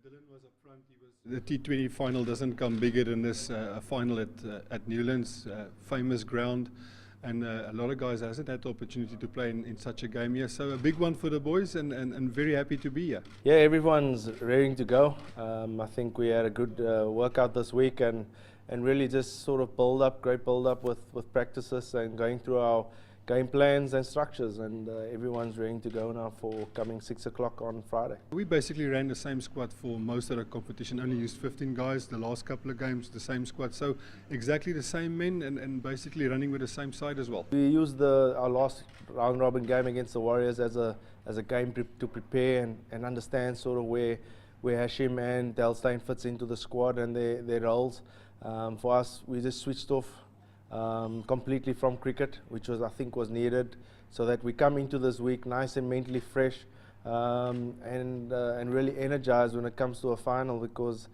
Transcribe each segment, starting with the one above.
Dylan was up front. The T20 final doesn't come bigger than this final at Newlands, famous ground, and a lot of guys hasn't had the opportunity to play in such a game here. So a big one for the boys, and very happy to be here. Yeah, everyone's ready to go. I think we had a good workout this week, and really just sort of great build up with practices and going through our game plans and structures, and everyone's ready to go now for coming 6 o'clock on Friday. We basically ran the same squad for most of the competition, only used 15 guys. The last couple of games, the same squad, so exactly the same men, and basically running with the same side as well. We used our last round robin game against the Warriors as a game to prepare and understand sort of where Hashim and Delstein fits into the squad and their roles. For us, we just switched off completely from cricket, which I think was needed, so that we come into this week nice and mentally fresh, and really energized when it comes to a final, because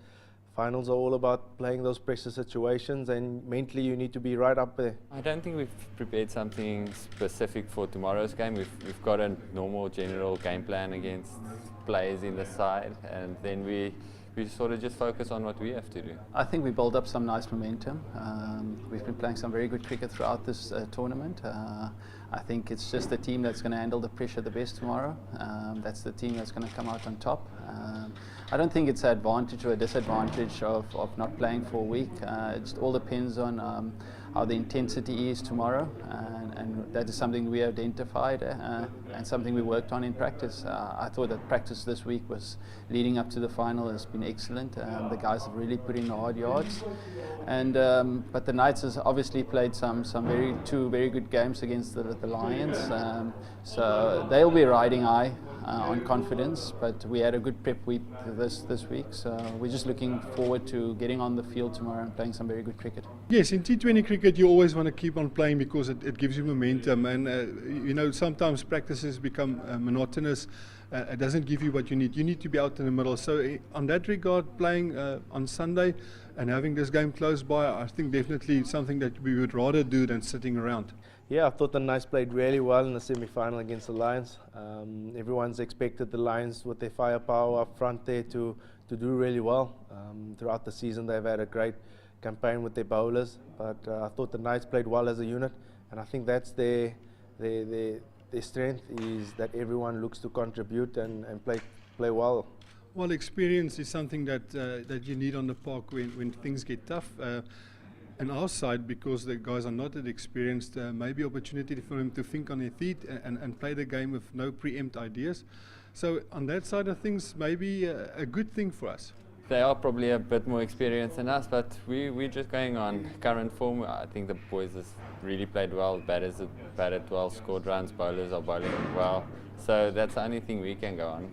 finals are all about playing those pressure situations, and mentally you need to be right up there. I don't think we've prepared something specific for tomorrow's game. We've got a normal general game plan against players in the side, and then we sort of just focus on what we have to do. I think we built up some nice momentum. We've been playing some very good cricket throughout this tournament. I think it's just the team that's going to handle the pressure the best tomorrow. That's the team that's going to come out on top. I don't think it's an advantage or a disadvantage of not playing for a week. It all depends on how the intensity is tomorrow, and that is something we identified and something we worked on in practice. I thought that practice this week was leading up to the final has been excellent. The guys have really put in the hard yards, and but the Knights has obviously played two very good games against the Lions, so they'll be riding high on confidence. But we had a good prep week this week, so we're just looking forward to getting on the field tomorrow and playing some very good cricket. Yes, in T20 cricket you always want to keep on playing because it gives you momentum, and you know, sometimes practices become monotonous. It doesn't give you what you need. You need to be out in the middle. So on that regard, playing on Sunday and having this game close by, I think definitely something that we would rather do than sitting around. Yeah, I thought the Knights played really well in the semi-final against the Lions. Everyone's expected the Lions with their firepower up front there to do really well. Throughout the season they've had a great campaign with their bowlers, but I thought the Knights played well as a unit, and I think that's their strength, is that everyone looks to contribute and play well. Well, experience is something that you need on the park when things get tough. And our side, because the guys are not that experienced, maybe opportunity for them to think on their feet and play the game with no preempt ideas. So on that side of things, maybe a good thing for us. They are probably a bit more experienced than us, but we're just going on current form. I think the boys have really played well. Batters have batted well, scored runs, bowlers are bowling well. So that's the only thing we can go on.